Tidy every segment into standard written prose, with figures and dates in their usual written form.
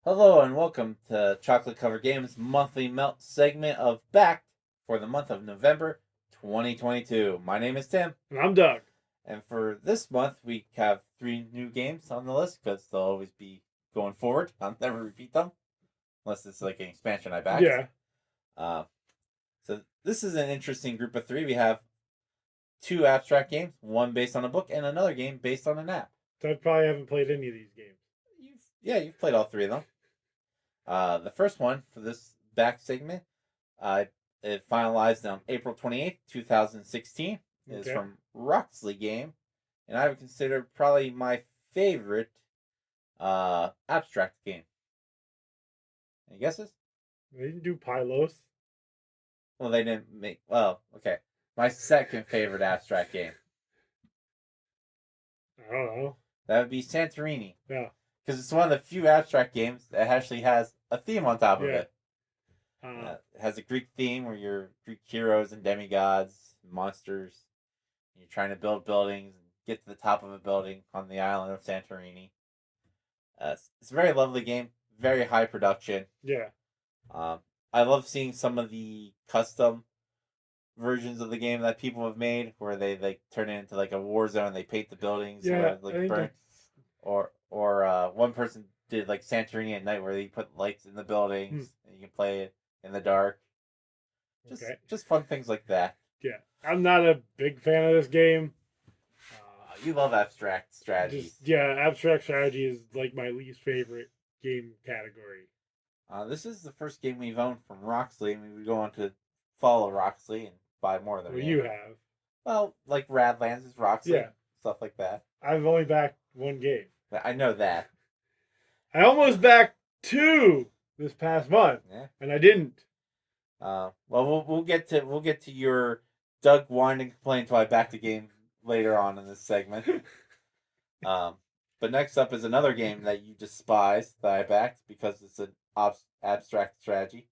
Hello and welcome to Chocolate Cover Games monthly melt segment of Backed for the month of November 2022. My name is Tim, And I'm Doug. and for this month we have three new games on the list because they'll always be going forward. I'll never repeat them unless it's like an expansion I backed. Yeah, Uh, so this is an interesting group of three. We have two abstract games, one based on a book and another game based on an app. so I probably haven't played any of these games. You've played all three of them. The first one for this back segment, uh, it finalized on April 28th, 2016. It is Okay. from Roxley Game, and I would consider probably my favorite abstract game. Any guesses? They didn't do Pylos. Well, they didn't make. Well, okay. My second favorite abstract game. I don't know. That would be Santorini. Yeah. Because it's one of the few abstract games that actually has a theme on top of Yeah. it. It has a Greek theme where you're Greek heroes and demigods, monsters. You're trying to build buildings and get to the top of a building on the island of Santorini. It's a very lovely game, very high production. Yeah. Um, I love seeing some of the custom versions of the game that people have made, where they like turn it into like a war zone. They paint the buildings, Yeah. like burn, or one person did like Santorini at night, where they put lights in the buildings and you can play it in the dark. Okay. Just fun things like that. Yeah. I'm not a big fan of this game. You love abstract strategies. Abstract strategy is like my least favorite game category. This is the first game we've owned from Roxley, and we would go on to follow Roxley and buy more of their Well, games. you have. Well, like Radlands is Roxley, Yeah. stuff like that. I've only backed one game. I know that. I almost backed two this past month, Yeah. and I didn't. Well, we'll get to your Doug whining complaint until I back the game later on in this segment. But next up is another game that you despise that I backed because it's an abstract strategy.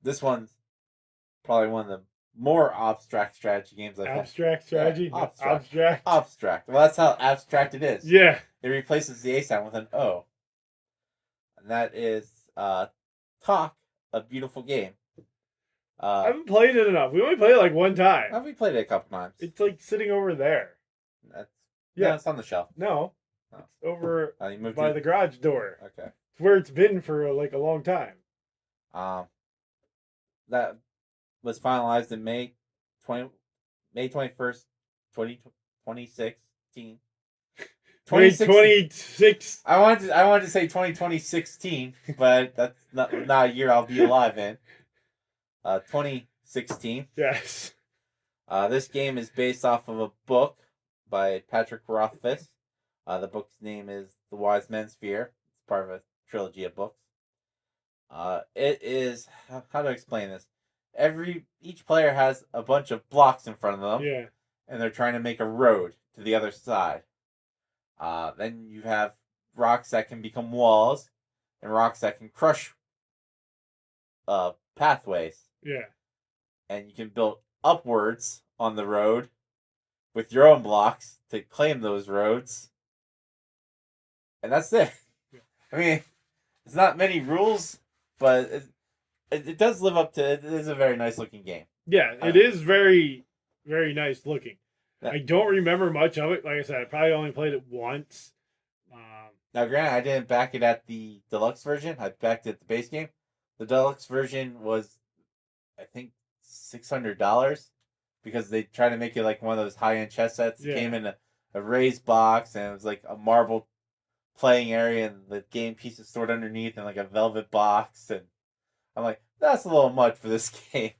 This one's probably one of the more abstract strategy games I've Abstract strategy? Yeah, abstract. Abstract. Well, that's how abstract it is. Yeah. It replaces the A sound with an O. And that is Talk, a Beautiful Game. I haven't played it enough. We only played it like one time. We played it a couple times. It's like sitting over there. Yeah, it's on the shelf. No. Oh. It's over You moved by the garage door. Okay. It's where it's been for like a long time. That was finalized in May 21st, 2016. 26. I wanted to say 2016, but that's not a year I'll be alive in. 2016. Yes. This game is based off of a book by Patrick Rothfuss. The book's name is The Wise Men's Fear. It's part of a trilogy of books. It is, how to explain this? Each player has a bunch of blocks in front of them. Yeah. And they're trying to make a road to the other side. Then you have rocks that can become walls, and rocks that can crush pathways. Yeah. And you can build upwards on the road with your own blocks to claim those roads. And that's it. Yeah. I mean, it's not many rules, but it does live up to it. It is a very nice looking game. Yeah, it is very, very nice looking. Yeah. I don't remember much of it. Like I said, I probably only played it once. Now, granted, I didn't back it at the deluxe version. I backed it at the base game. The deluxe version was, I think, $600 because they try to make it like one of those high end chess sets. It came in a raised box, and it was like a marble playing area, and the game pieces stored underneath in like a velvet box. And I'm like, that's a little much for this game.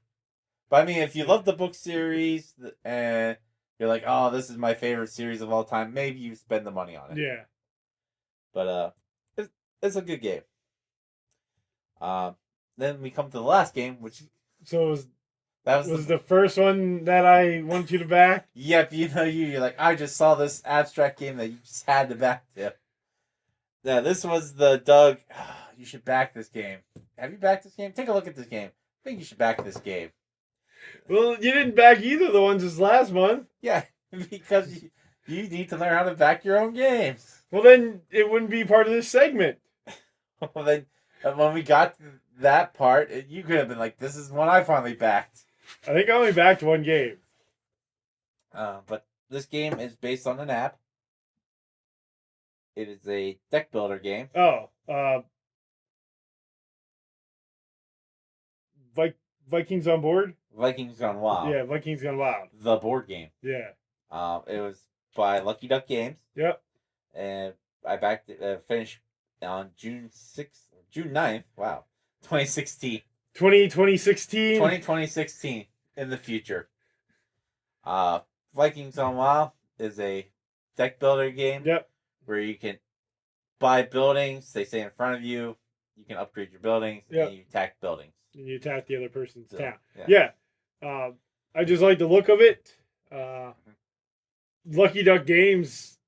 But I mean, if you love the book series and you're like, oh, this is my favorite series of all time, maybe you spend the money on it. Yeah. But it's a good game. Then we come to the last game, which was that was the first one that I wanted you to back. Yep, you're like, I just saw this abstract game that you just had to back to. Yeah, this was the Doug. You should back this game. Have you backed this game? Take a look at this game. I think you should back this game. Well, you didn't back either of the ones this last month. Yeah, because you need to learn how to back your own games. Well, then it wouldn't be part of this segment. Well, then, when we got to that part, you could have been like, "This is one I finally backed." I think I only backed one game. But this game is based on an app. It is a deck builder game. Oh, Vikings on board. Vikings Gone Wild. Yeah, Vikings Gone Wild. The board game. Yeah. It was by Lucky Duck Games. Yep. And I backed it, finished on June 9th. Wow. 2016. 2016. 2016 in the future. Vikings Gone Wild is a deck builder game. Yep. Where you can buy buildings, they stay in front of you, you can upgrade your buildings, Yep. and you attack buildings. And you attack the other person's So, town. yeah. Yeah. I just like the look of it. Lucky Duck Games,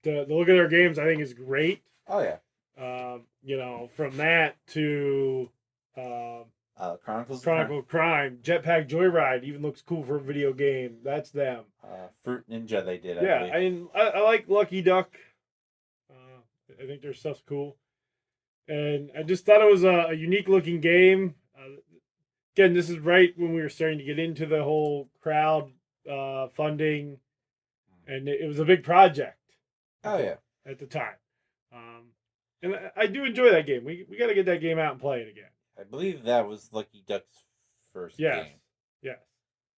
the look of their games, I think is great. Oh yeah. From that to Chronicles Chronicle Crime, Jetpack Joyride even looks cool for a video game. That's them. Fruit Ninja they did. Yeah, I like Lucky Duck. I think their stuff's cool, and I just thought it was a unique looking game. Again, this is right when we were starting to get into the whole crowd funding, and it was a big project. Oh yeah. At the time, and I do enjoy that game. We got to get that game out and play it again. I believe that was Lucky Duck's first game. Yes.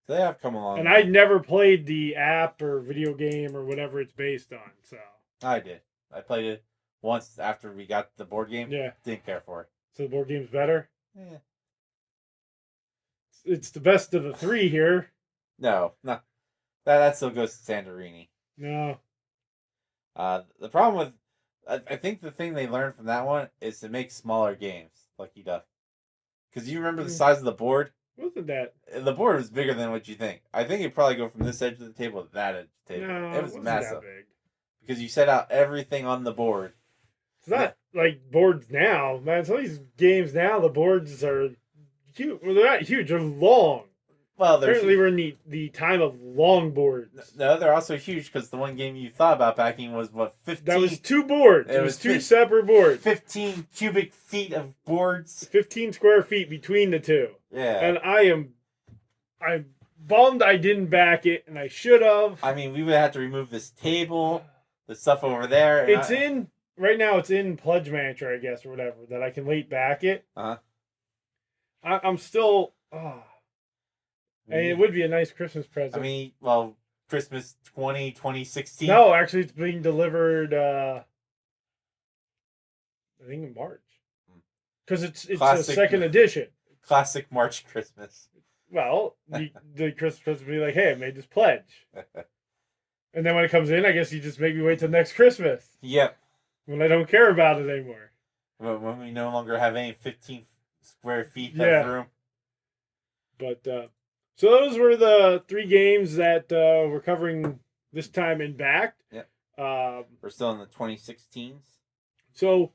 So they have come along. And I never played the app or video game or whatever it's based on. So I did. I played it once after we got the board game. Yeah. Didn't care for it. So the board game's better? Yeah. It's the best of the three here. No. That still goes to Santorini. No. The problem with I think the thing they learned from that one is to make smaller games, Lucky Duck. Because you remember the size of the board? Wasn't that? The board was bigger than what you think. I think it'd probably go from this edge of the table to that edge of the table. No, it was wasn't massive. that big. Because you set out everything on the board. It's not like boards now, man. Some of these games now, the boards are huge. Well, they're not huge. They're long. Well, apparently we're in the time of long boards. No, they're also huge because the one game you thought about backing was what 15. That was two boards. It was two separate boards. 15 cubic feet of boards. 15 square feet between the two. Yeah. And I'm bummed I didn't back it, and I should have. I mean, we would have to remove this table, the stuff over there. Right now. It's in Pledge Manager, I guess, or whatever, that I can late back it. I'm still. And it would be a nice Christmas present. I mean, well, Christmas 2016. No, actually, it's being delivered. I think in March, because it's Classic, a second edition. Classic March Christmas. Well, the Christmas present would be like, "Hey, I made this pledge," and then when it comes in, I guess you just make me wait till next Christmas. Yep. When I don't care about it anymore. When we no longer have any 15 square feet Yeah. of room. But so those were the three games that we're covering this time in Backed. Yep. We're still in the 2016s. So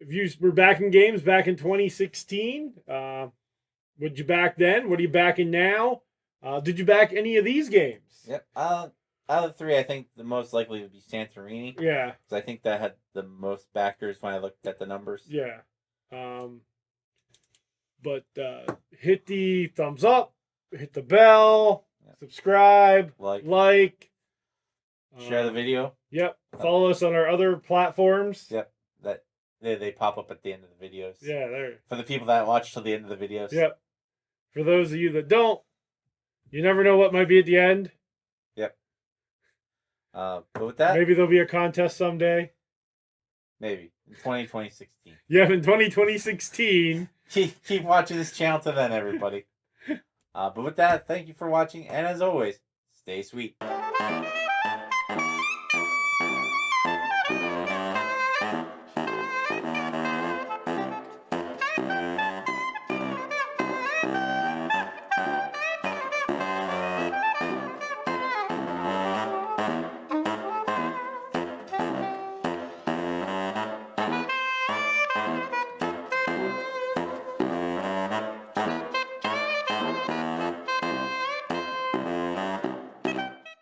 if you were backing games back in 2016, what'd you back then? What are you backing now? Did you back any of these games? Yep. Out of the three, I think the most likely would be Santorini. Yeah. Because I think that had the most backers when I looked at the numbers. Yeah. But hit the thumbs up, hit the bell, subscribe, like. Share the video. Yep. Follow us on our other platforms. Yep. That they pop up at the end of the videos. Yeah, there. For the people that watch till the end of the videos. Yep. For those of you that don't, you never know what might be at the end. Yep. But with that, maybe there'll be a contest someday. Maybe in 2016. Yeah, in 2016. Keep watching this channel till then, everybody. But with that, thank you for watching, and as always, stay sweet.